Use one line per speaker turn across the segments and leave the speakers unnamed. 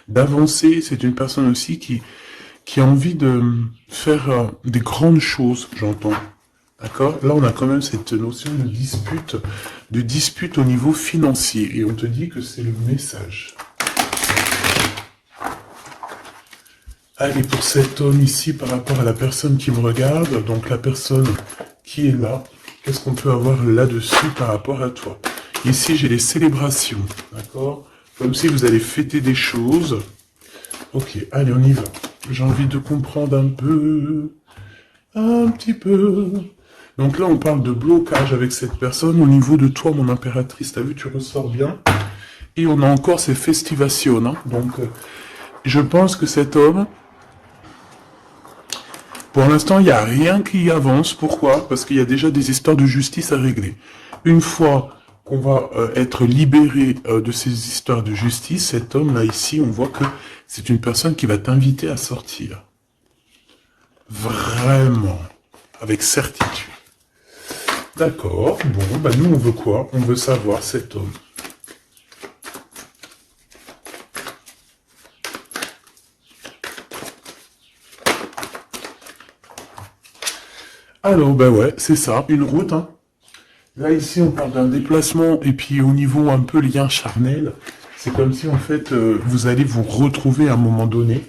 d'avancer. C'est une personne aussi qui a envie de faire des grandes choses, j'entends. D'accord? Là, on a quand même cette notion de dispute au niveau financier. Et on te dit que c'est le message. Allez, pour cet homme ici, par rapport à la personne qui me regarde, donc la personne qui est là, qu'est-ce qu'on peut avoir là-dessus par rapport à toi? Ici, j'ai les célébrations, d'accord? Comme si vous allez fêter des choses. Ok, allez, on y va. J'ai envie de comprendre un petit peu. Donc là, on parle de blocage avec cette personne au niveau de toi, mon impératrice. T'as vu, tu ressors bien. Et on a encore ces festivations, hein. Donc, je pense que cet homme, pour l'instant, il n'y a rien qui avance. Pourquoi? Parce qu'il y a déjà des histoires de justice à régler. Une fois qu'on va être libéré de ces histoires de justice, cet homme-là ici, on voit que c'est une personne qui va t'inviter à sortir. Vraiment. Avec certitude. D'accord. Bon, bah nous, on veut quoi? On veut savoir cet homme. Alors, ben ouais, c'est ça, une route, hein. Là, ici, on parle d'un déplacement, et puis au niveau un peu lien charnel, c'est comme si, en fait, vous allez vous retrouver à un moment donné,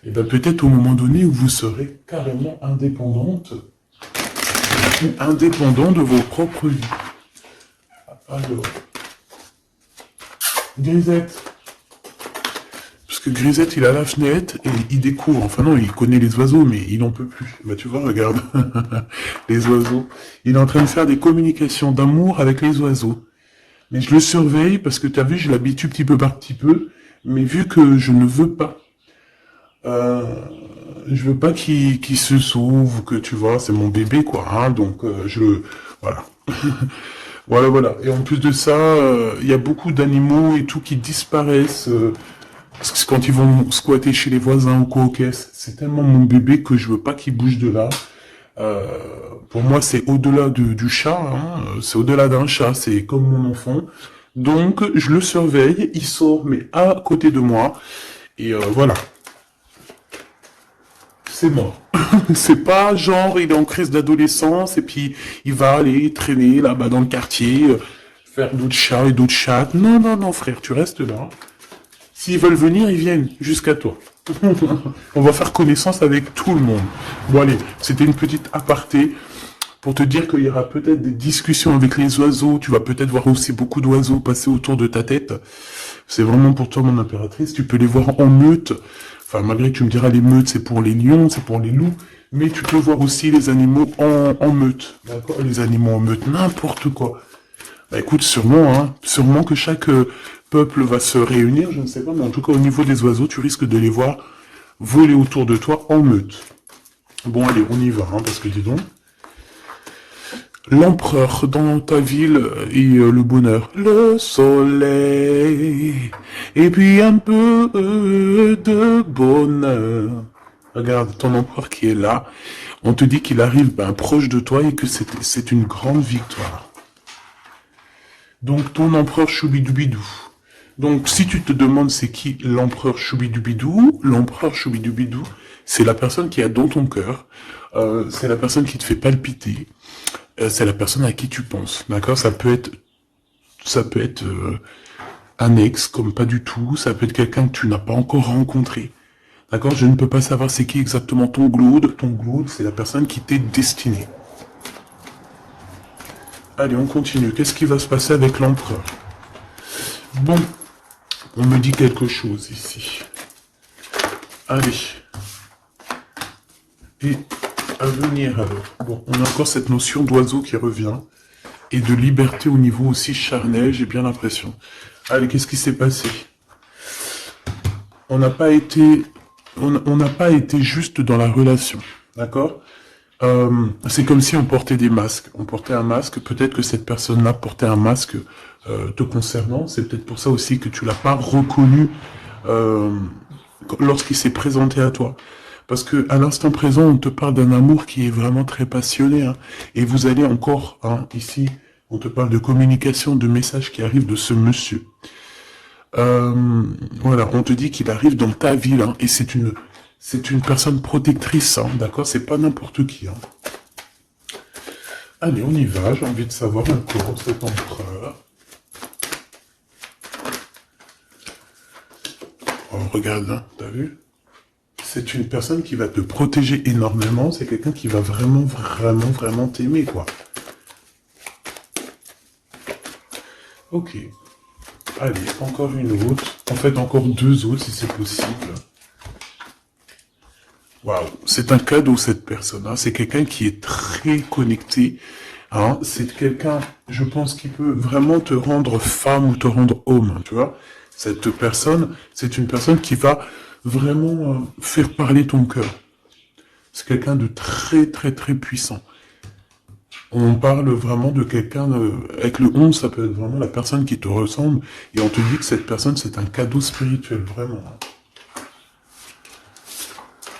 et ben peut-être au moment donné où vous serez carrément indépendante, ou indépendant de vos propres vies. Alors, Grisette. Parce que Grisette, il a la fenêtre et il découvre. Enfin non, il connaît les oiseaux, mais il n'en peut plus. Bah tu vois, regarde. Les oiseaux. Il est en train de faire des communications d'amour avec les oiseaux. Mais je le surveille parce que tu as vu, je l'habitue petit peu par petit peu. Mais vu que je ne veux pas, euh, je veux pas qu'il se sauve, que tu vois, c'est mon bébé quoi. Hein, donc je le, voilà. Voilà. Et en plus de ça, il y a beaucoup d'animaux et tout qui disparaissent. Parce que quand ils vont squatter chez les voisins ou quoi aux caisses, c'est tellement mon bébé que je veux pas qu'il bouge de là. Euh, pour moi, c'est au-delà du chat, hein, c'est au-delà d'un chat, c'est comme mon enfant. Donc, je le surveille, il sort, mais à côté de moi. Et voilà, c'est mort. C'est pas genre, il est en crise d'adolescence et puis il va aller traîner là-bas dans le quartier, faire d'autres chats et d'autres chattes. Non, frère, tu restes là. S'ils veulent venir, ils viennent jusqu'à toi. On va faire connaissance avec tout le monde. Bon allez, c'était une petite aparté pour te dire qu'il y aura peut-être des discussions avec les oiseaux. Tu vas peut-être voir aussi beaucoup d'oiseaux passer autour de ta tête. C'est vraiment pour toi, mon impératrice. Tu peux les voir en meute. Enfin, malgré que tu me diras, les meutes, c'est pour les lions, c'est pour les loups. Mais tu peux voir aussi les animaux en meute. D'accord? Les animaux en meute, n'importe quoi. Bah écoute, sûrement, hein. Sûrement que chaque peuple va se réunir, je ne sais pas, mais en tout cas, au niveau des oiseaux, tu risques de les voir voler autour de toi en meute. Bon, allez, on y va, hein, parce que dis donc. L'empereur dans ta ville et le bonheur. Le soleil. Et puis un peu de bonheur. Regarde ton empereur qui est là. On te dit qu'il arrive proche de toi et que c'est une grande victoire. Donc ton empereur Choubidoubidou. Donc si tu te demandes c'est qui l'empereur Choubidoubidou, c'est la personne qui est dans ton cœur. C'est la personne qui te fait palpiter. C'est la personne à qui tu penses, d'accord? Ça peut être un ex, comme pas du tout. Ça peut être quelqu'un que tu n'as pas encore rencontré, d'accord? Je ne peux pas savoir c'est qui exactement ton glaude. Ton glaude, c'est la personne qui t'est destinée. Allez, on continue. Qu'est-ce qui va se passer avec l'empereur? Bon, on me dit quelque chose ici. Allez. Et à venir alors. Bon, on a encore cette notion d'oiseau qui revient. Et de liberté au niveau aussi charnel, j'ai bien l'impression. Allez, qu'est-ce qui s'est passé? On n'a pas été juste dans la relation, d'accord? C'est comme si on portait des masques. On portait un masque, peut-être que cette personne-là portait un masque te concernant. C'est peut-être pour ça aussi que tu l'as pas reconnu lorsqu'il s'est présenté à toi. Parce que à l'instant présent, on te parle d'un amour qui est vraiment très passionné. Hein, et vous allez encore, hein, ici, on te parle de communication, de messages qui arrivent de ce monsieur. Voilà, on te dit qu'il arrive dans ta ville, hein, et c'est une personne protectrice, hein, d'accord? C'est pas n'importe qui, hein. Allez, on y va, j'ai envie de savoir encore cet empereur. Oh, regarde, hein, t'as vu? C'est une personne qui va te protéger énormément, c'est quelqu'un qui va vraiment, vraiment, vraiment t'aimer, quoi. Ok. Allez, encore une autre. En fait, encore deux autres, si c'est possible. Waouh, c'est un cadeau, cette personne, hein. C'est quelqu'un qui est très connecté, hein. C'est quelqu'un, je pense, qui peut vraiment te rendre femme ou te rendre homme, hein, tu vois. Cette personne, c'est une personne qui va vraiment faire parler ton cœur. C'est quelqu'un de très, très, très puissant. On parle vraiment de quelqu'un, avec le 11, ça peut être vraiment la personne qui te ressemble, et on te dit que cette personne, c'est un cadeau spirituel, vraiment.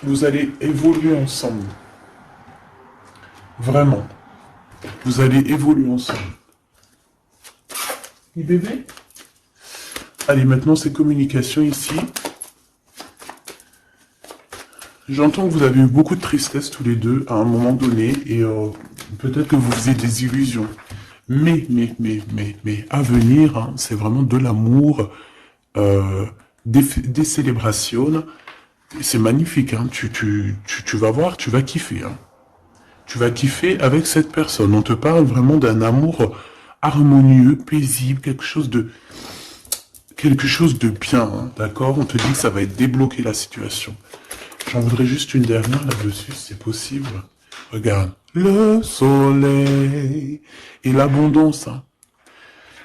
Vous allez évoluer ensemble. Vraiment. Vous allez évoluer ensemble. Et bébé? Allez, maintenant, c'est communication ici. J'entends que vous avez eu beaucoup de tristesse tous les deux à un moment donné, et peut-être que vous faisiez des illusions. Mais, à venir, hein, c'est vraiment de l'amour, des célébrations. C'est magnifique, hein. Tu vas voir, tu vas kiffer, hein. Tu vas kiffer avec cette personne. On te parle vraiment d'un amour harmonieux, paisible, quelque chose de bien, hein, d'accord? On te dit que ça va être débloquer la situation. J'en voudrais juste une dernière là-dessus, si c'est possible. Regarde. Le soleil et l'abondance, hein.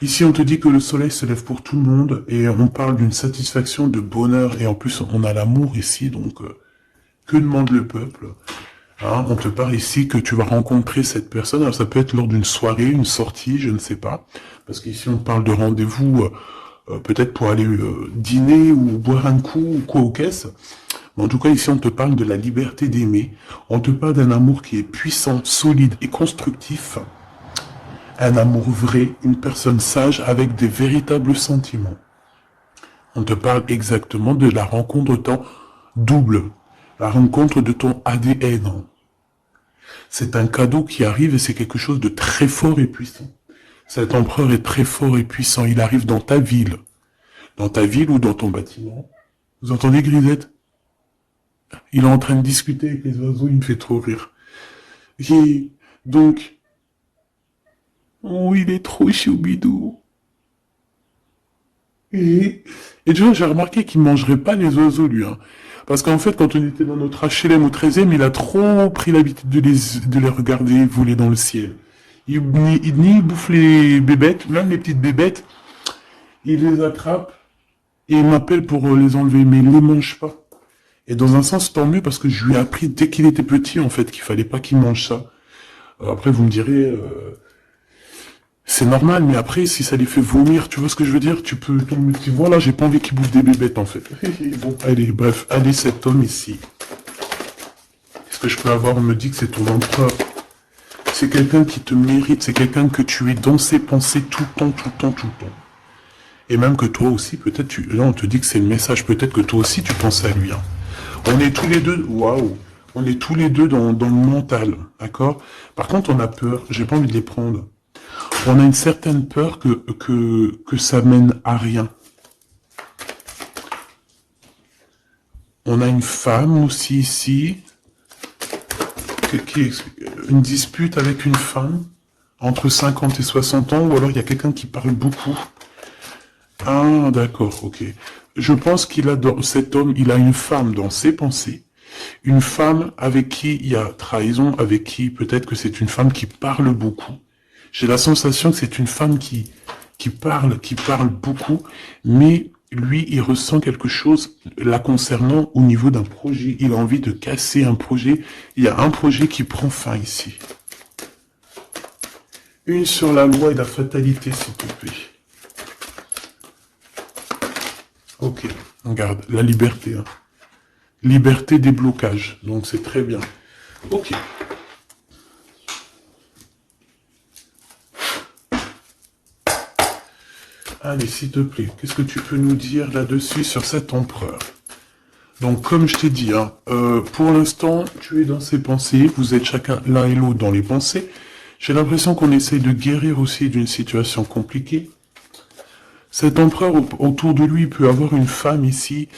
Ici, on te dit que le soleil se lève pour tout le monde et on parle d'une satisfaction, de bonheur, et en plus, on a l'amour ici, donc que demande le peuple? Hein, on te parle ici que tu vas rencontrer cette personne. Alors, ça peut être lors d'une soirée, une sortie, je ne sais pas. Parce qu'ici, on parle de rendez-vous, peut-être pour aller dîner ou boire un coup ou quoi aux caisses. Mais en tout cas, ici, on te parle de la liberté d'aimer. On te parle d'un amour qui est puissant, solide et constructif. Un amour vrai, une personne sage avec des véritables sentiments. On te parle exactement de la rencontre de ton double, la rencontre de ton ADN. C'est un cadeau qui arrive et c'est quelque chose de très fort et puissant. Cet empereur est très fort et puissant. Il arrive dans ta ville. Dans ta ville ou dans ton bâtiment. Vous entendez, Grisette? Il est en train de discuter avec les oiseaux, il me fait trop rire. Et donc, oh, il est trop choubidou. Et tu vois, j'ai remarqué qu'il mangerait pas les oiseaux, lui, hein. Parce qu'en fait, quand on était dans notre HLM au 13e, il a trop pris l'habitude de les regarder voler dans le ciel. Ni il bouffe les bébêtes, même les petites bébêtes, il les attrape et il m'appelle pour les enlever, mais il les mange pas. Et dans un sens, tant mieux, parce que je lui ai appris dès qu'il était petit, en fait, qu'il fallait pas qu'il mange ça. Après, vous me direz, c'est normal, mais après, si ça les fait vomir, tu vois ce que je veux dire? Tu peux tomber, tu vois, là, j'ai pas envie qu'il bouffe des bébêtes, en fait. Bon, allez, bref, allez, cet homme ici. Qu'est-ce que je peux avoir? On me dit que c'est ton empereur. C'est quelqu'un qui te mérite, c'est quelqu'un que tu es dans ses pensées tout le temps, tout le temps, tout le temps. Et même que toi aussi, peut-être, là, on te dit que c'est le message, peut-être que toi aussi, tu penses à lui, hein. On est tous les deux, waouh, on est tous les deux dans le mental, d'accord? Par contre, on a peur, j'ai pas envie de les prendre. On a une certaine peur que ça mène à rien. On a une femme aussi ici, une dispute avec une femme, entre 50 et 60 ans, ou alors il y a quelqu'un qui parle beaucoup. Ah, d'accord, ok. Je pense qu'il a, cet homme, il a une femme dans ses pensées, une femme avec qui il y a trahison, avec qui peut-être que c'est une femme qui parle beaucoup. J'ai la sensation que c'est une femme qui parle beaucoup, mais lui, il ressent quelque chose la concernant au niveau d'un projet. Il a envie de casser un projet. Il y a un projet qui prend fin ici. Une sur la loi et la fatalité, s'il te plaît. Ok, regarde, la liberté. Hein. Liberté des blocages, donc c'est très bien. Ok. Allez, s'il te plaît, qu'est-ce que tu peux nous dire là-dessus sur cet empereur? Donc, comme je t'ai dit, hein, pour l'instant, tu es dans ses pensées, vous êtes chacun l'un et l'autre dans les pensées. J'ai l'impression qu'on essaye de guérir aussi d'une situation compliquée. Cet empereur, autour de lui, il peut avoir une femme ici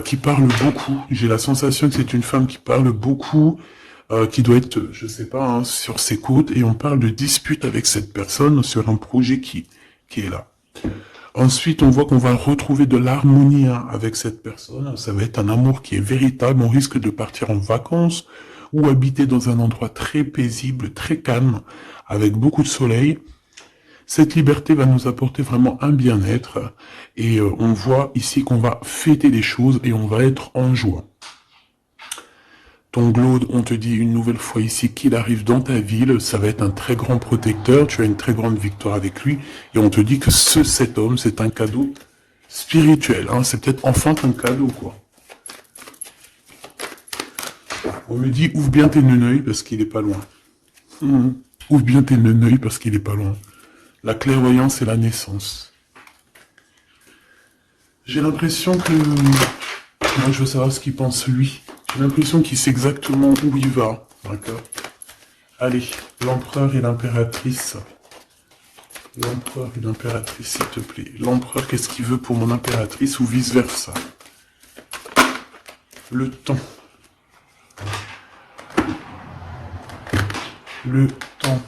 qui parle beaucoup. J'ai la sensation que c'est une femme qui parle beaucoup, qui doit être, je sais pas, hein, sur ses côtes, et on parle de dispute avec cette personne sur un projet qui est là. Ensuite, on voit qu'on va retrouver de l'harmonie hein, avec cette personne. Ça va être un amour qui est véritable. On risque de partir en vacances ou habiter dans un endroit très paisible, très calme, avec beaucoup de soleil. Cette liberté va nous apporter vraiment un bien-être. Et on voit ici qu'on va fêter des choses et on va être en joie. Ton Glaude, on te dit une nouvelle fois ici qu'il arrive dans ta ville, ça va être un très grand protecteur, tu as une très grande victoire avec lui, et on te dit que cet homme, c'est un cadeau spirituel, hein, c'est peut-être enfin un cadeau, quoi. On me dit, ouvre bien tes neneuils parce qu'il est pas loin. Ouvre bien tes neneuils parce qu'il est pas loin. La clairvoyance et la naissance. J'ai l'impression que... Moi, je veux savoir ce qu'il pense lui. J'ai l'impression qu'il sait exactement où il va. D'accord. Allez, l'empereur et l'impératrice. L'empereur et l'impératrice, s'il te plaît. L'empereur, qu'est-ce qu'il veut pour mon impératrice ou vice-versa? Le temps. Le temps.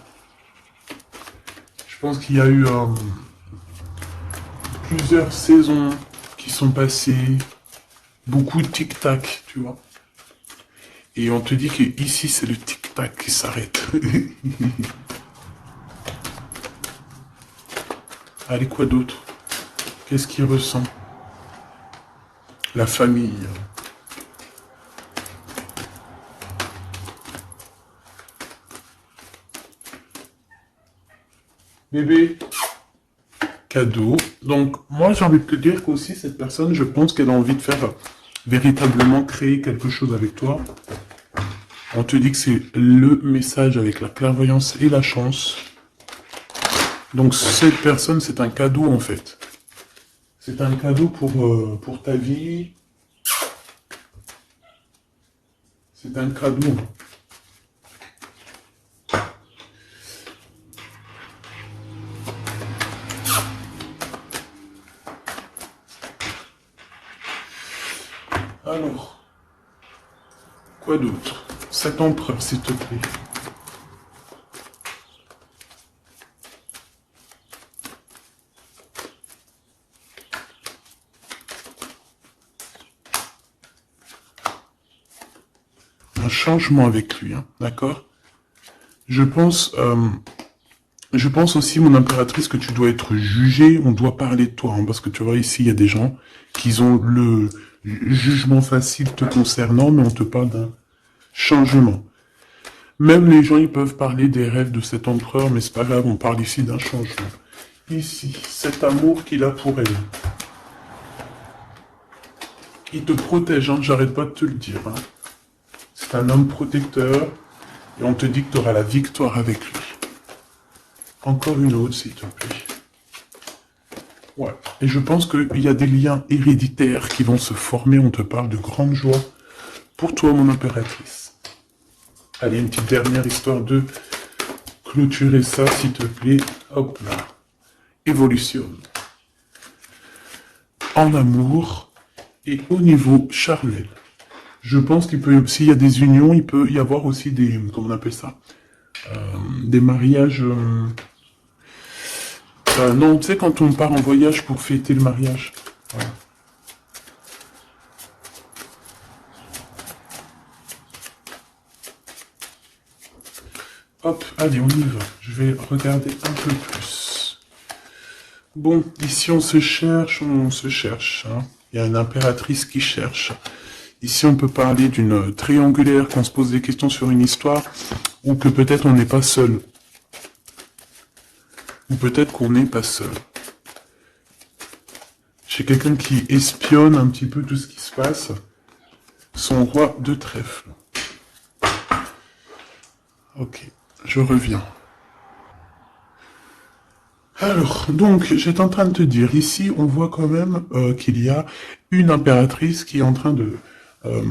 Je pense qu'il y a eu plusieurs saisons qui sont passées. Beaucoup de tic-tac, tu vois. Et on te dit que ici c'est le tic-tac qui s'arrête. Allez, quoi d'autre? Qu'est-ce qu'il ressent? La famille. Bébé. Cadeau. Donc, moi j'ai envie de te dire qu'aussi cette personne, je pense qu'elle a envie de faire véritablement créer quelque chose avec toi. On te dit que c'est le message avec la clairvoyance et la chance. Donc cette personne, c'est un cadeau en fait. C'est un cadeau pour ta vie. C'est un cadeau. Alors, quoi d'autre? Cet empereur, s'il te plaît. Un changement avec lui, hein, d'accord? Je pense aussi, mon impératrice, que tu dois être jugée, on doit parler de toi, hein, parce que tu vois, ici, il y a des gens qui ont le jugement facile te concernant, mais on te parle d'un changement. Même les gens, ils peuvent parler des rêves de cet empereur, mais c'est pas grave, on parle ici d'un changement. Ici, cet amour qu'il a pour elle. Il te protège, hein, j'arrête pas de te le dire. Hein. C'est un homme protecteur, et on te dit que tu auras la victoire avec lui. Encore une autre, s'il te plaît. Ouais. Et je pense qu'il y a des liens héréditaires qui vont se former. On te parle de grande joie pour toi, mon impératrice. Allez, une petite dernière histoire de clôturer ça, s'il te plaît. Hop là. Évolution. En amour et au niveau charnel. Je pense qu'il peut, s'il y a des unions, il peut y avoir aussi des, comment on appelle ça, des mariages... non, tu sais, quand on part en voyage pour fêter le mariage. Voilà. Hop, allez, on y va. Je vais regarder un peu plus. Bon, ici, on se cherche. Hein. Il y a une impératrice qui cherche. Ici, on peut parler d'une triangulaire, qu'on se pose des questions sur une histoire, ou que peut-être on n'est pas seul. Ou peut-être qu'on n'est pas seul. J'ai quelqu'un qui espionne un petit peu tout ce qui se passe. Son roi de trèfle. Ok, je reviens. Alors, donc, j'étais en train de te dire, ici, on voit quand même qu'il y a une impératrice qui est en train euh,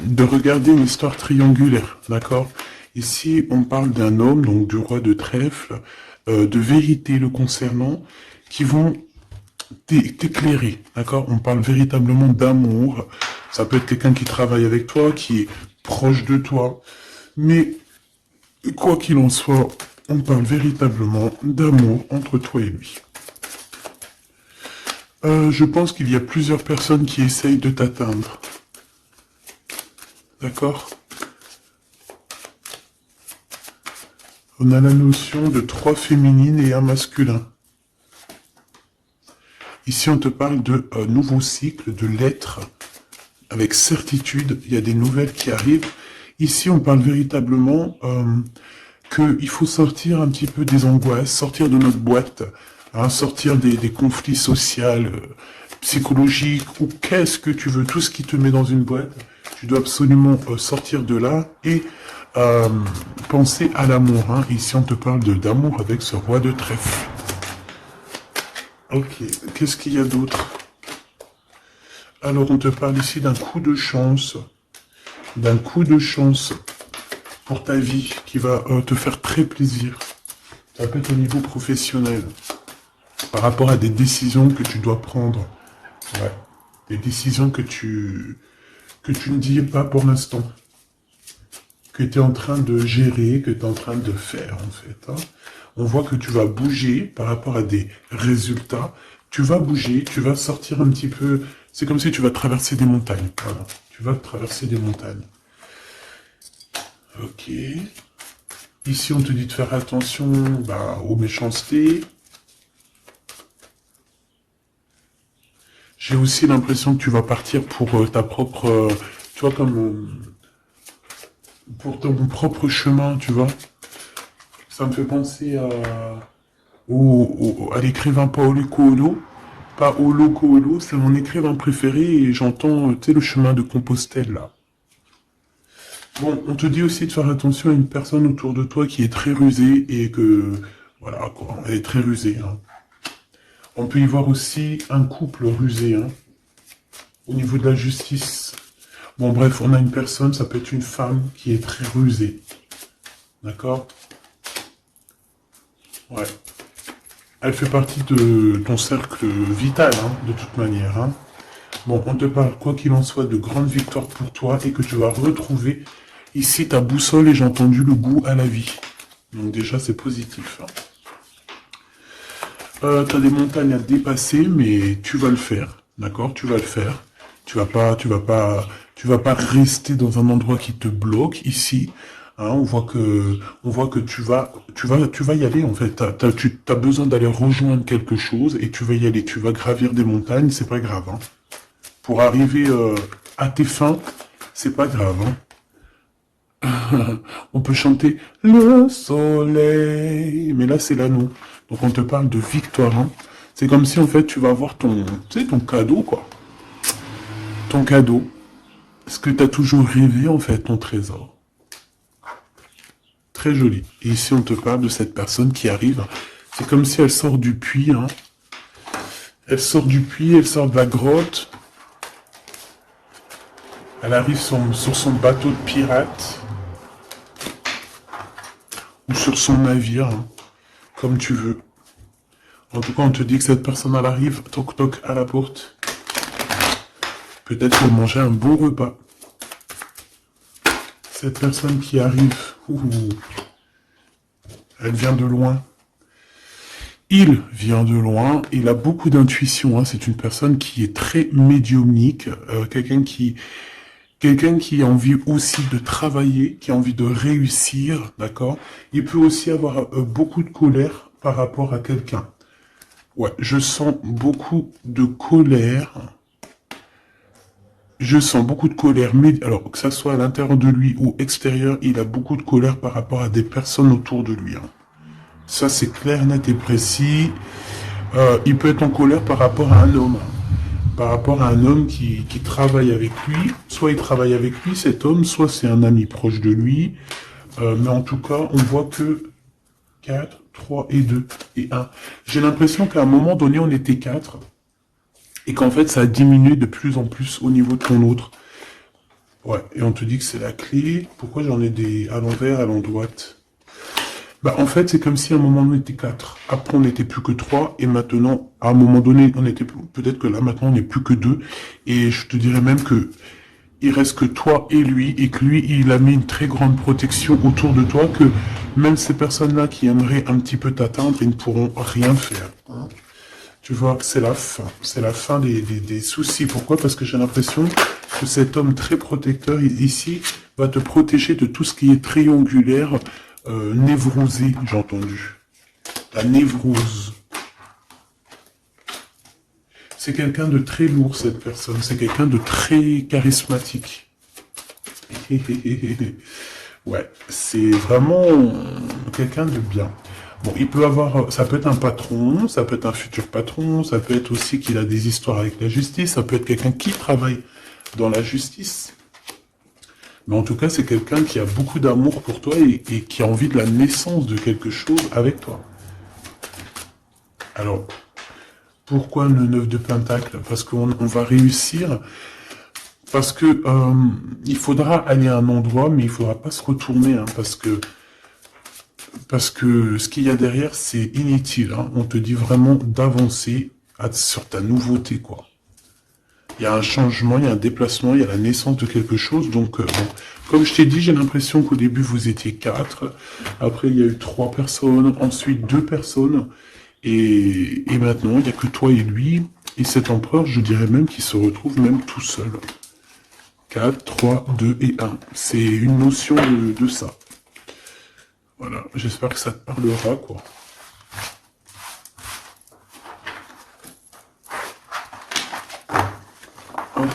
de regarder une histoire triangulaire, d'accord? Ici, on parle d'un homme, donc du roi de trèfle, de vérité le concernant, qui vont t'éclairer, d'accord? On parle véritablement d'amour. Ça peut être quelqu'un qui travaille avec toi, qui est proche de toi. Mais, quoi qu'il en soit, on parle véritablement d'amour entre toi et lui. Je pense qu'il y a plusieurs personnes qui essayent de t'atteindre. D'accord? On a la notion de 3 féminines et un masculin. Ici, on te parle de nouveau cycle, de lettres, avec certitude. Il y a des nouvelles qui arrivent. Ici, on parle véritablement qu'il faut sortir un petit peu des angoisses, sortir de notre boîte, hein, sortir des conflits sociaux, psychologiques, ou qu'est-ce que tu veux, tout ce qui te met dans une boîte. Tu dois absolument sortir de là et penser à l'amour. Hein. Ici, on te parle d'amour avec ce roi de trèfle. Ok, qu'est-ce qu'il y a d'autre? Alors, on te parle ici d'un coup de chance. D'un coup de chance pour ta vie qui va te faire très plaisir. Ça peut être au niveau professionnel. Par rapport à des décisions que tu dois prendre. Ouais. Des décisions que tu ne dis pas pour l'instant. Que tu es en train de gérer, que tu es en train de faire, en fait. Hein. On voit que tu vas bouger par rapport à des résultats. Tu vas bouger, tu vas sortir un petit peu. C'est comme si tu vas traverser des montagnes. Voilà. Tu vas traverser des montagnes. Ok. Ici, on te dit de faire attention aux méchancetés. J'ai aussi l'impression que tu vas partir pour ta propre... tu vois, comme... pour ton propre chemin, tu vois. Ça me fait penser à l'écrivain Paulo Coelho. Paulo Coelho, c'est mon écrivain préféré et j'entends, tu sais, le chemin de Compostelle, là. Bon, on te dit aussi de faire attention à une personne autour de toi qui est très rusée et que, voilà, quoi, elle est très rusée. Hein. On peut y voir aussi un couple rusé, hein, au niveau de la justice. Bon, bref, on a une personne, ça peut être une femme qui est très rusée. D'accord? Ouais. Elle fait partie de ton cercle vital, hein, de toute manière. Hein. Bon, on te parle, quoi qu'il en soit, de grandes victoires pour toi et que tu vas retrouver ici ta boussole et j'ai entendu le goût à la vie. Donc déjà, c'est positif. Hein. Tu as des montagnes à dépasser, mais tu vas le faire. D'accord? Tu vas le faire. Tu vas pas rester dans un endroit qui te bloque ici. Hein, on voit que tu vas y aller en fait. Tu as besoin d'aller rejoindre quelque chose et tu vas y aller. Tu vas gravir des montagnes, c'est pas grave. Hein. Pour arriver à tes fins, c'est pas grave. Hein. On peut chanter le soleil, mais là c'est l'anneau. Donc on te parle de victoire. Hein. C'est comme si en fait tu vas avoir ton cadeau quoi. Ton cadeau. Ce que tu as toujours rêvé en fait, ton trésor. Très joli. Et ici, on te parle de cette personne qui arrive. C'est comme si elle sort du puits. Hein. Elle sort du puits, elle sort de la grotte. Elle arrive sur son bateau de pirate. Ou sur son navire. Hein, comme tu veux. En tout cas, on te dit que cette personne, elle arrive, toc toc, à la porte. Peut-être pour manger un beau repas. Cette personne qui arrive... Elle vient de loin. Il vient de loin. Il a beaucoup d'intuition. Hein. C'est une personne qui est très médiumnique. Quelqu'un qui a envie aussi de travailler, qui a envie de réussir. D'accord? Il peut aussi avoir beaucoup de colère par rapport à quelqu'un. Ouais, je sens beaucoup de colère. Je sens beaucoup de colère, mais alors que ça soit à l'intérieur de lui ou extérieur, il a beaucoup de colère par rapport à des personnes autour de lui. Hein. Ça, c'est clair, net et précis. Il peut être en colère par rapport à un homme. Par rapport à un homme qui travaille avec lui. Soit il travaille avec lui, cet homme, soit c'est un ami proche de lui. Mais en tout cas, on voit que 4, 3 et 2 et 1. J'ai l'impression qu'à un moment donné, on était 4. Et qu'en fait, ça a diminué de plus en plus au niveau de ton autre. Ouais, et on te dit que c'est la clé. Pourquoi j'en ai des à l'envers, à l'endroite? Bah, en fait, c'est comme si à un moment on était 4. Après, on n'était plus que 3. Et maintenant, à un moment donné, on était peut-être que là, maintenant, on n'est plus que 2. Et je te dirais même que il reste que toi et lui. Et que lui, il a mis une très grande protection autour de toi. Que même ces personnes-là qui aimeraient un petit peu t'atteindre, ils ne pourront rien faire. Hein. Tu vois, c'est la fin. C'est la fin des soucis. Pourquoi? Parce que j'ai l'impression que cet homme très protecteur ici va te protéger de tout ce qui est triangulaire, névrosé, j'ai entendu. La névrose. C'est quelqu'un de très lourd, cette personne. C'est quelqu'un de très charismatique. Ouais, c'est vraiment quelqu'un de bien. Bon, il peut avoir, ça peut être un patron, ça peut être un futur patron, ça peut être aussi qu'il a des histoires avec la justice, ça peut être quelqu'un qui travaille dans la justice. Mais en tout cas, c'est quelqu'un qui a beaucoup d'amour pour toi et qui a envie de la naissance de quelque chose avec toi. Alors, pourquoi le 9 de Pentacle? Parce qu'on va réussir, parce que il faudra aller à un endroit, mais il faudra pas se retourner, hein, parce que ce qu'il y a derrière, c'est inutile. Hein. On te dit vraiment d'avancer sur ta nouveauté, quoi. Il y a un changement, il y a un déplacement, il y a la naissance de quelque chose. Donc, bon. Comme je t'ai dit, j'ai l'impression qu'au début, vous étiez 4. Après, il y a eu 3 personnes. Ensuite, 2 personnes. Et maintenant, il n'y a que toi et lui. Et cet empereur, je dirais même qu'il se retrouve même tout seul. 4, 3, 2 et 1. C'est une notion de ça. Voilà, j'espère que ça te parlera, quoi. Hop.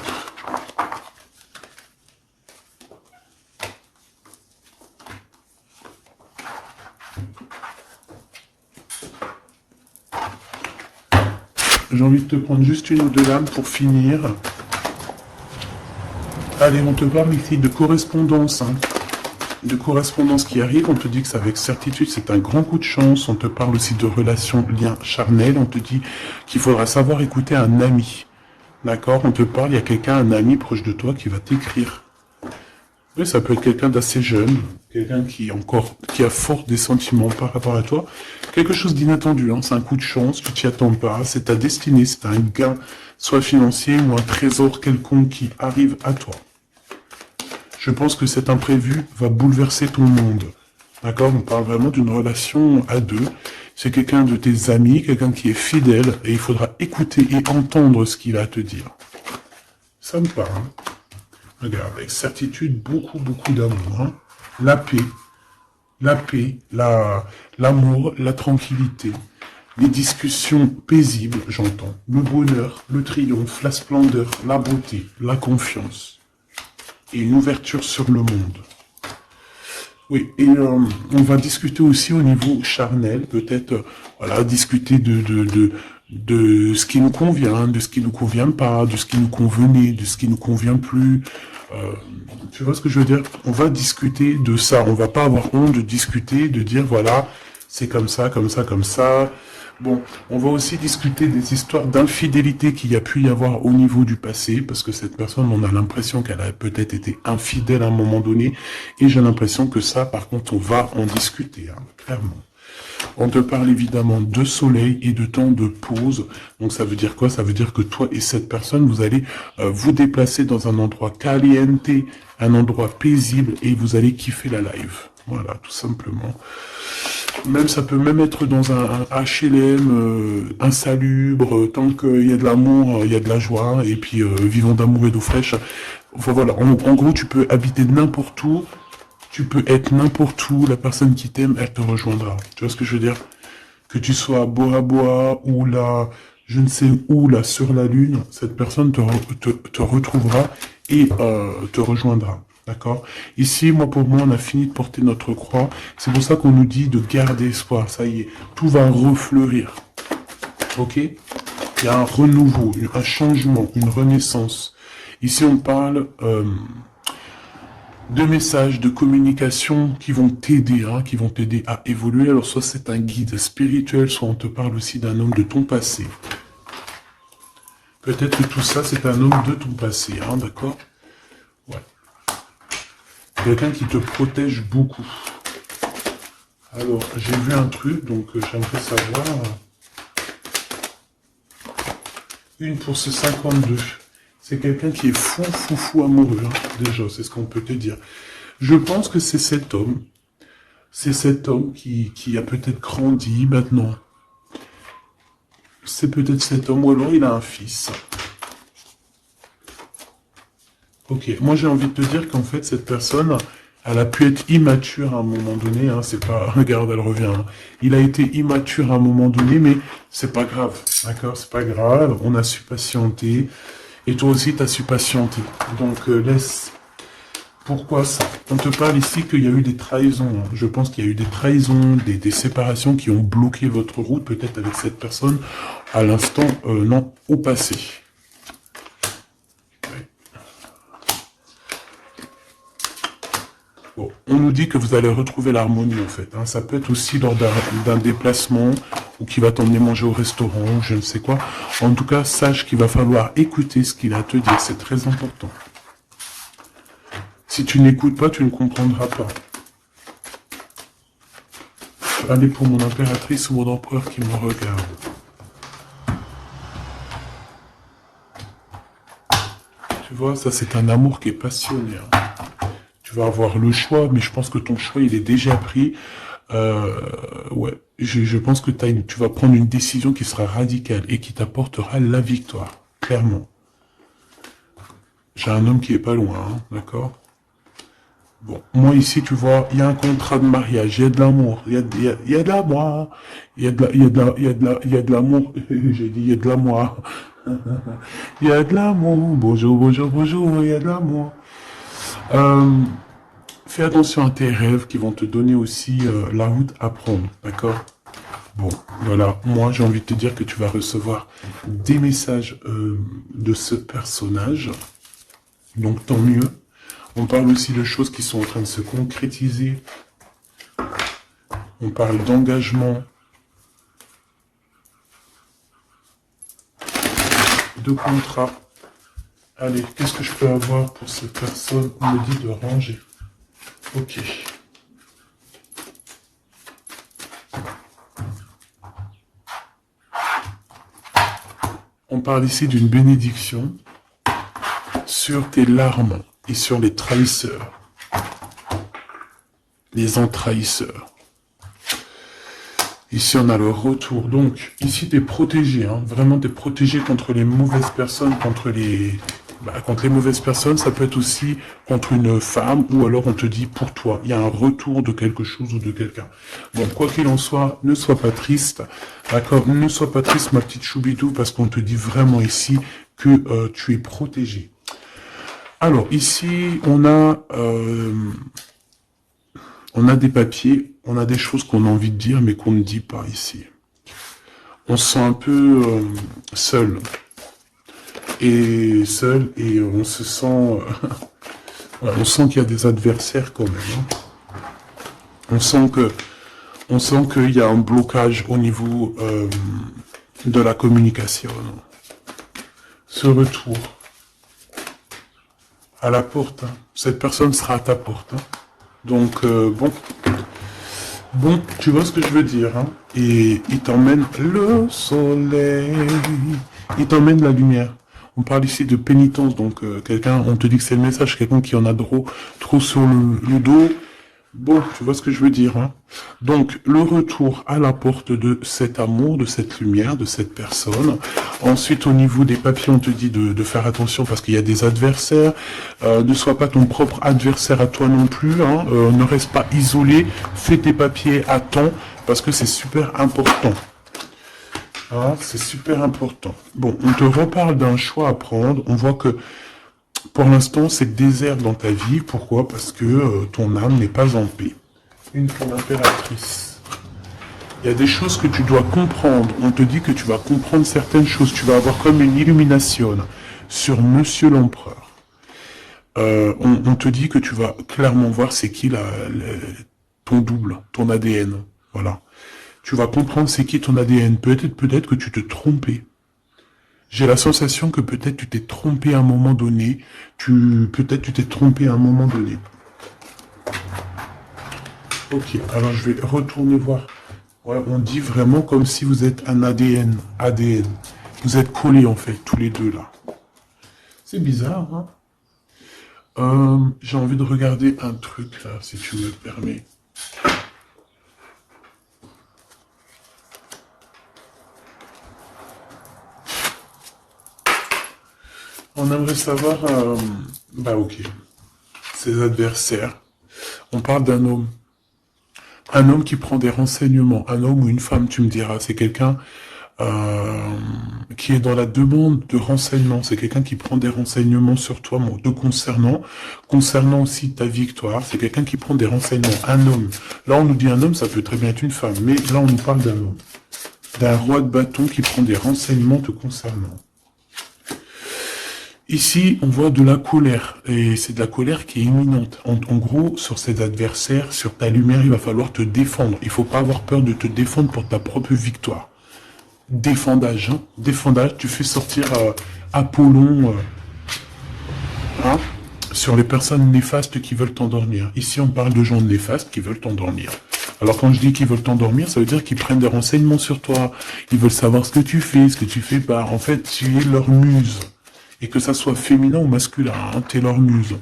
J'ai envie de te prendre juste une ou deux lames pour finir. Allez, on te parle ici de correspondance, hein. De correspondance qui arrive, on te dit que c'est avec certitude, c'est un grand coup de chance, on te parle aussi de relations, liens charnels, on te dit qu'il faudra savoir écouter un ami, d'accord? On te parle, il y a quelqu'un, un ami proche de toi qui va t'écrire. Oui, ça peut être quelqu'un d'assez jeune, quelqu'un qui a fort des sentiments par rapport à toi, quelque chose d'inattendu, hein, c'est un coup de chance, tu t'y attends pas, c'est ta destinée, c'est un gain, soit financier ou un trésor quelconque qui arrive à toi. Je pense que cet imprévu va bouleverser ton monde. D'accord? On parle vraiment d'une relation à deux. C'est quelqu'un de tes amis, quelqu'un qui est fidèle, et il faudra écouter et entendre ce qu'il a à te dire. Ça me parle. Regarde, avec certitude, beaucoup d'amour. Hein. La paix, l'amour, la tranquillité. Les discussions paisibles, j'entends. Le bonheur, le triomphe, la splendeur, la beauté, la confiance. Et une ouverture sur le monde. Oui, et on va discuter aussi au niveau charnel, peut-être, voilà, discuter de ce qui nous convient, de ce qui nous convient pas, de ce qui nous convenait, de ce qui nous convient plus. Tu vois ce que je veux dire? On va discuter de ça. On va pas avoir honte de discuter, de dire voilà, c'est comme ça, comme ça, comme ça. Bon, on va aussi discuter des histoires d'infidélité qu'il y a pu y avoir au niveau du passé, parce que cette personne, on a l'impression qu'elle a peut-être été infidèle à un moment donné, et j'ai l'impression que ça, par contre, on va en discuter, hein, clairement. On te parle évidemment de soleil et de temps de pause. Donc ça veut dire quoi? Ça veut dire que toi et cette personne, vous allez vous déplacer dans un endroit caliente, un endroit paisible, et vous allez kiffer la live. Voilà, tout simplement. Même ça peut même être dans un HLM insalubre, tant qu'il y a de l'amour, il y a de la joie, et puis vivons d'amour et d'eau fraîche. Enfin, voilà, en gros, tu peux habiter n'importe où, tu peux être n'importe où, la personne qui t'aime, elle te rejoindra. Tu vois ce que je veux dire? Que tu sois à Bora Bora ou là, je ne sais où, là, sur la Lune, cette personne te retrouvera et te rejoindra. D'accord? Ici, pour moi, on a fini de porter notre croix. C'est pour ça qu'on nous dit de garder espoir. Ça y est, tout va refleurir. Ok? Il y a un renouveau, un changement, une renaissance. Ici, on parle de messages, de communication qui vont t'aider, hein, qui vont t'aider à évoluer. Alors soit c'est un guide spirituel, soit on te parle aussi d'un homme de ton passé. Peut-être que tout ça c'est un homme de ton passé, hein, d'accord? Ouais. Quelqu'un qui te protège beaucoup. Alors, j'ai vu un truc, donc j'aimerais savoir. Une pour ce 52. C'est quelqu'un qui est fou amoureux, hein, déjà, c'est ce qu'on peut te dire. Je pense que c'est cet homme. C'est cet homme qui a peut-être grandi maintenant. C'est peut-être cet homme, ou alors il a un fils. Ok, moi j'ai envie de te dire qu'en fait, cette personne, elle a pu être immature à un moment donné, hein, c'est pas... Regarde, elle revient. Hein. Il a été immature à un moment donné, mais c'est pas grave, d'accord? C'est pas grave, on a su patienter. Et toi aussi, tu as su patienter. Donc, laisse. Pourquoi ça? On te parle ici qu'il y a eu des trahisons. Je pense qu'il y a eu des trahisons, des séparations qui ont bloqué votre route, peut-être avec cette personne, à l'instant, non, au passé. Ouais. Bon, on nous dit que vous allez retrouver l'harmonie, en fait. Hein. Ça peut être aussi lors d'un déplacement, ou qui va t'emmener manger au restaurant, ou je ne sais quoi. En tout cas, sache qu'il va falloir écouter ce qu'il a à te dire. C'est très important. Si tu n'écoutes pas, tu ne comprendras pas. Allez pour mon impératrice ou mon empereur qui me regarde. Tu vois, ça c'est un amour qui est passionné. Hein. Tu vas avoir le choix, mais je pense que ton choix, il est déjà pris. Ouais, je pense que tu vas prendre une décision qui sera radicale et qui t'apportera la victoire, clairement. J'ai un homme qui est pas loin, hein, d'accord? Bon, moi ici, tu vois, il y a un contrat de mariage, il y a de l'amour, il y a de l'amour, il y a de l'amour, j'ai dit il y a de l'amour, il y a de l'amour, bonjour, il y a de l'amour. Fais attention à tes rêves qui vont te donner aussi la route à prendre, d'accord? Bon, voilà, moi j'ai envie de te dire que tu vas recevoir des messages de ce personnage, donc tant mieux. On parle aussi de choses qui sont en train de se concrétiser. On parle d'engagement, de contrat. Allez, qu'est-ce que je peux avoir pour cette personne? On me dit de ranger. Ok. On parle ici d'une bénédiction sur tes larmes et sur les trahisseurs, les entrahisseurs. Ici, on a le retour. Donc, ici, tu es protégé. Hein. Vraiment, tu es protégé contre les mauvaises personnes, contre les mauvaises personnes. Ça peut être aussi contre une femme, ou alors on te dit pour toi. Il y a un retour de quelque chose ou de quelqu'un. Bon, quoi qu'il en soit, ne sois pas triste. D'accord? Ne sois pas triste, ma petite choubidou, parce qu'on te dit vraiment ici que tu es protégé. Alors, ici, on a des papiers, on a des choses qu'on a envie de dire, mais qu'on ne dit pas ici. On se sent un peu seul. Et on se sent... on sent qu'il y a des adversaires quand même. Hein. On sent qu'il y a un blocage au niveau de la communication. Ce retour à la porte. Hein. Cette personne sera à ta porte. Hein. Donc, bon, tu vois ce que je veux dire. Hein. Et il t'emmène le soleil. Il t'emmène la lumière. On parle ici de pénitence. Donc, quelqu'un, on te dit que c'est le message. Quelqu'un qui en a trop sur le dos. Bon, tu vois ce que je veux dire. Hein. Donc, le retour à la porte de cet amour, de cette lumière, de cette personne. Ensuite, au niveau des papiers, on te dit de faire attention parce qu'il y a des adversaires. Ne sois pas ton propre adversaire à toi non plus. Hein. Ne reste pas isolé. Fais tes papiers à temps parce que c'est super important. Ah, c'est super important. Bon, on te reparle d'un choix à prendre. On voit que pour l'instant, c'est désert dans ta vie. Pourquoi? Parce que ton âme n'est pas en paix. Une femme impératrice. Il y a des choses que tu dois comprendre. On te dit que tu vas comprendre certaines choses. Tu vas avoir comme une illumination sur Monsieur l'Empereur. On te dit que tu vas clairement voir c'est qui ton double, ton ADN. Voilà. Tu vas comprendre c'est qui ton ADN. Peut-être que tu te trompais. J'ai la sensation que peut-être tu t'es trompé à un moment donné. Peut-être tu t'es trompé à un moment donné. Ok, alors je vais retourner voir. Ouais, on dit vraiment comme si vous êtes un ADN. ADN. Vous êtes collés en fait, tous les deux là. C'est bizarre, hein? J'ai envie de regarder un truc là, si tu me permets. On aimerait savoir, bah ok, ses adversaires. On parle d'un homme. Un homme qui prend des renseignements. Un homme ou une femme, tu me diras. C'est quelqu'un qui est dans la demande de renseignements. C'est quelqu'un qui prend des renseignements sur toi, te concernant aussi ta victoire. C'est quelqu'un qui prend des renseignements. Un homme. Là, on nous dit un homme, ça peut très bien être une femme. Mais là, on nous parle d'un homme. D'un roi de bâton qui prend des renseignements te concernant. Ici, on voit de la colère, et c'est de la colère qui est imminente. En gros, sur ses adversaires, sur ta lumière, il va falloir te défendre. Il faut pas avoir peur de te défendre pour ta propre victoire. Défendage, hein. Défendage, tu fais sortir Apollon hein, sur les personnes néfastes qui veulent t'endormir. Ici, on parle de gens néfastes qui veulent t'endormir. Alors quand je dis qu'ils veulent t'endormir, ça veut dire qu'ils prennent des renseignements sur toi. Ils veulent savoir ce que tu fais pas. En fait, tu es leur muse. Et que ça soit féminin ou masculin, hein, t'es leur muse.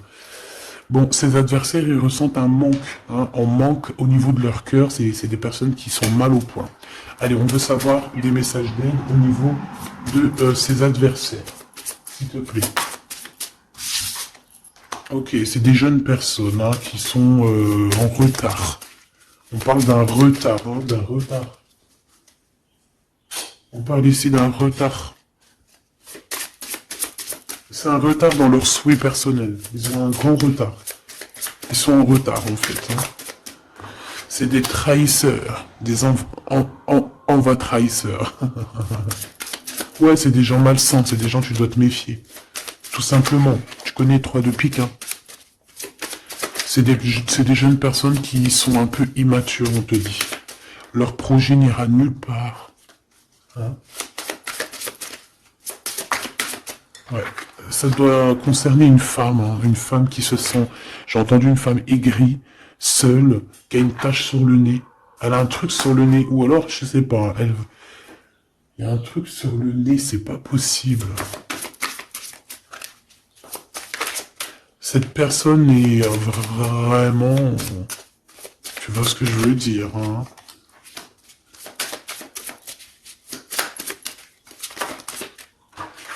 Bon, ces adversaires, ils ressentent un manque, hein, un manque au niveau de leur cœur, c'est des personnes qui sont mal au point. Allez, on veut savoir des messages d'aide au niveau de ces adversaires, s'il te plaît. Ok, c'est des jeunes personnes hein, qui sont en retard. On parle d'un retard, hein, d'un retard. On parle ici d'un retard. C'est un retard dans leurs souhaits personnels. Ils ont un grand retard. Ils sont en retard, en fait. Hein. C'est des trahisseurs. Des envois trahisseurs. Ouais, c'est des gens malsains. C'est des gens tu dois te méfier. Tout simplement. Tu connais 3 de pique. Hein. C'est des jeunes personnes qui sont un peu immatures, on te dit. Leur projet n'ira nulle part. Hein. Ouais. Ça doit concerner une femme, hein, une femme qui se sent, j'ai entendu une femme aigrie, seule, qui a une tache sur le nez. Elle a un truc sur le nez, ou alors, je sais pas, il y a un truc sur le nez, c'est pas possible. Cette personne est vraiment, tu vois ce que je veux dire, hein.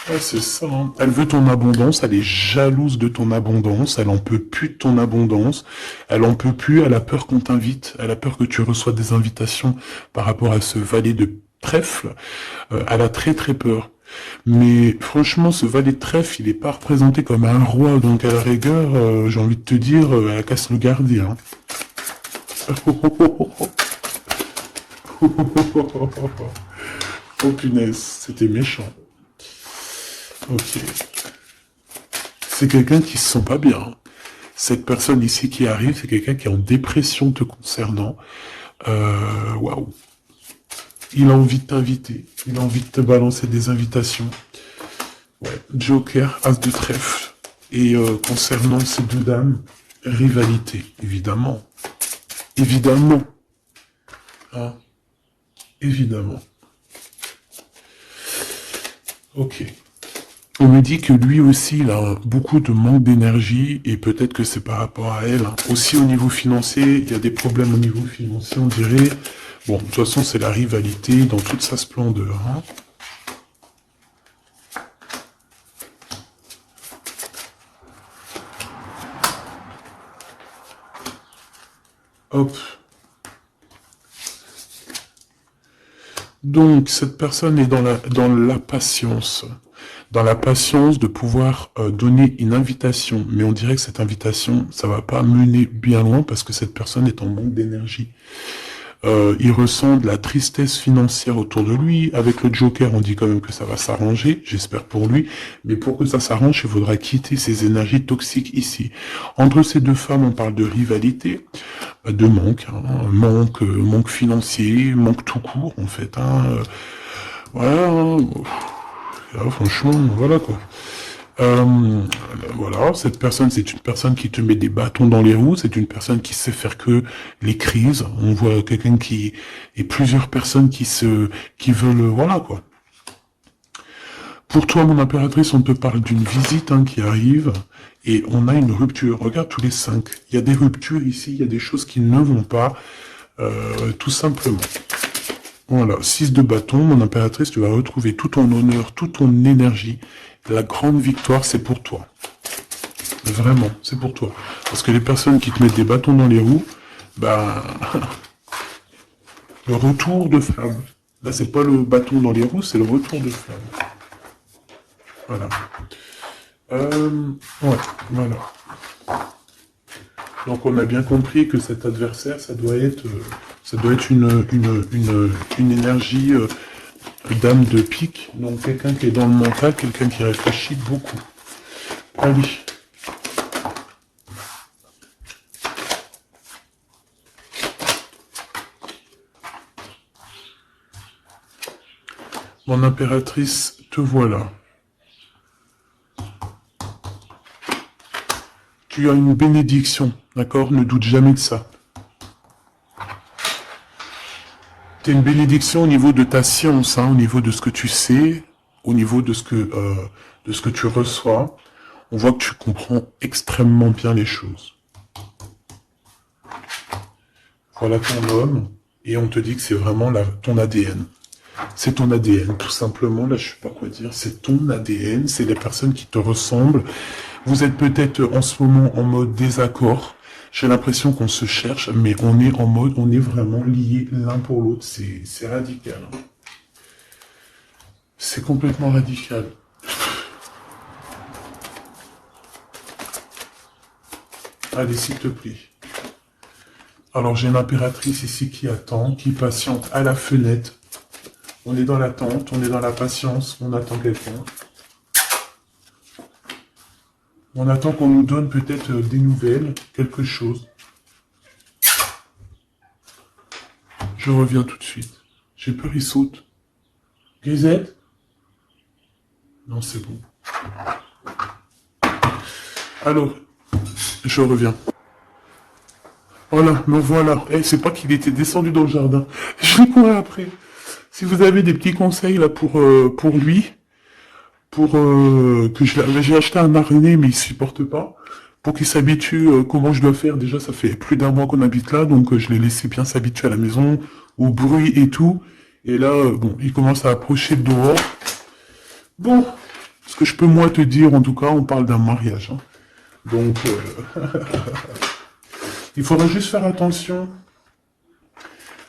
Ouais, c'est ça. Hein. Elle veut ton abondance, elle est jalouse de ton abondance, elle en peut plus de ton abondance, elle en peut plus, elle a peur qu'on t'invite, elle a peur que tu reçoives des invitations par rapport à ce valet de trèfle. Elle a très très peur. Mais franchement, ce valet de trèfle, il est pas représenté comme un roi, donc à la rigueur, j'ai envie de te dire, elle casse le gardien. Oh punaise, c'était méchant. Ok. C'est quelqu'un qui se sent pas bien. Cette personne ici qui arrive, c'est quelqu'un qui est en dépression te concernant. Waouh. Il a envie de t'inviter. Il a envie de te balancer des invitations. Ouais. Joker, As de trèfle. Et concernant ces deux dames, rivalité, évidemment. Évidemment. Hein. Évidemment. Ok. On me dit que lui aussi, il a beaucoup de manque d'énergie, et peut-être que c'est par rapport à elle. Hein. Aussi au niveau financier, il y a des problèmes au niveau financier, on dirait. Bon, de toute façon, c'est la rivalité dans toute sa splendeur. Hein. Hop. Donc, cette personne est dans la patience. Dans la patience de pouvoir donner une invitation. Mais on dirait que cette invitation, ça va pas mener bien loin parce que cette personne est en manque d'énergie. Il ressent de la tristesse financière autour de lui. Avec le Joker, on dit quand même que ça va s'arranger, j'espère pour lui. Mais pour que ça s'arrange, il faudra quitter ces énergies toxiques ici. Entre ces deux femmes, on parle de rivalité, de manque, hein, manque financier, manque tout court en fait. Voilà, là, franchement, voilà quoi. Voilà, cette personne, c'est une personne qui te met des bâtons dans les roues, c'est une personne qui sait faire que les crises. On voit quelqu'un et plusieurs personnes qui veulent, voilà quoi. Pour toi, mon impératrice, on te parle d'une visite qui arrive et on a une rupture. Regarde tous les 5. Il y a des ruptures ici, il y a des choses qui ne vont pas, tout simplement. Voilà, 6 de bâton, mon impératrice, tu vas retrouver tout ton honneur, toute ton énergie. La grande victoire, c'est pour toi. Vraiment, c'est pour toi. Parce que les personnes qui te mettent des bâtons dans les roues, le retour de flamme. Là, c'est pas le bâton dans les roues, c'est le retour de flamme. Voilà. Ouais, voilà. Donc, on a bien compris que cet adversaire, ça doit être une énergie dame de pique, donc quelqu'un qui est dans le mental, quelqu'un qui réfléchit beaucoup. Allez. Mon impératrice, te voilà. Tu as une bénédiction, d'accord? Ne doute jamais de ça. Tu as une bénédiction au niveau de ta science, au niveau de ce que tu sais, au niveau de ce que tu reçois. On voit que tu comprends extrêmement bien les choses. Voilà ton homme, et on te dit que c'est vraiment ton ADN. C'est ton ADN, tout simplement. Là, je sais pas quoi dire. C'est ton ADN, c'est les personnes qui te ressemblent. Vous êtes peut-être en ce moment en mode désaccord. J'ai l'impression qu'on se cherche, mais on est en mode, on est vraiment liés l'un pour l'autre. C'est radical. C'est complètement radical. Allez, s'il te plaît. Alors, j'ai une impératrice ici qui attend, qui patiente à la fenêtre. On est dans l'attente, on est dans la patience, on attend quelqu'un. On attend qu'on nous donne peut-être des nouvelles, quelque chose. Je reviens tout de suite. J'ai peur, il saute. Grisette? Non, c'est bon. Alors, je reviens. Voilà, me voilà. C'est pas qu'il était descendu dans le jardin. Je l'ai couru après. Si vous avez des petits conseils là pour lui, que j'ai acheté un harnais mais il supporte pas, pour qu'il s'habitue comment je dois faire. Déjà ça fait plus d'1 mois qu'on habite là, donc je l'ai laissé bien s'habituer à la maison, au bruit et tout. Et là, bon, il commence à approcher de dehors. Bon, ce que je peux moi te dire, en tout cas, on parle d'un mariage. Donc, il faudra juste faire attention.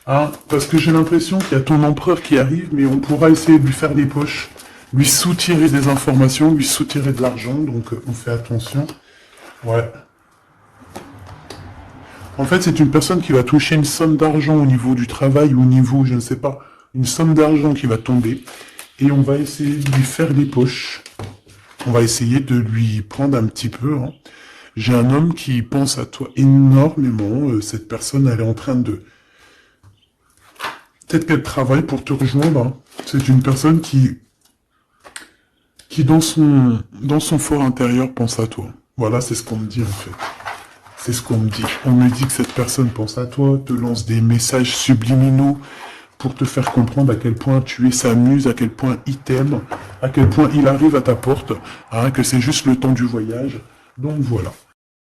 Parce que j'ai l'impression qu'il y a ton empereur qui arrive, mais on pourra essayer de lui faire des poches, lui soutirer des informations, lui soutirer de l'argent, donc on fait attention. Ouais. En fait, c'est une personne qui va toucher une somme d'argent au niveau du travail, ou au niveau, je ne sais pas, une somme d'argent qui va tomber, et on va essayer de lui faire des poches. On va essayer de lui prendre un petit peu. J'ai un homme qui pense à toi énormément. Cette personne, elle est en train de... Peut-être qu'elle travaille pour te rejoindre. C'est une personne qui dans son fort intérieur pense à toi. Voilà, c'est ce qu'on me dit en fait. C'est ce qu'on me dit. On me dit que cette personne pense à toi, te lance des messages subliminaux pour te faire comprendre à quel point tu es sa muse, à quel point il t'aime, à quel point il arrive à ta porte, que c'est juste le temps du voyage. Donc voilà.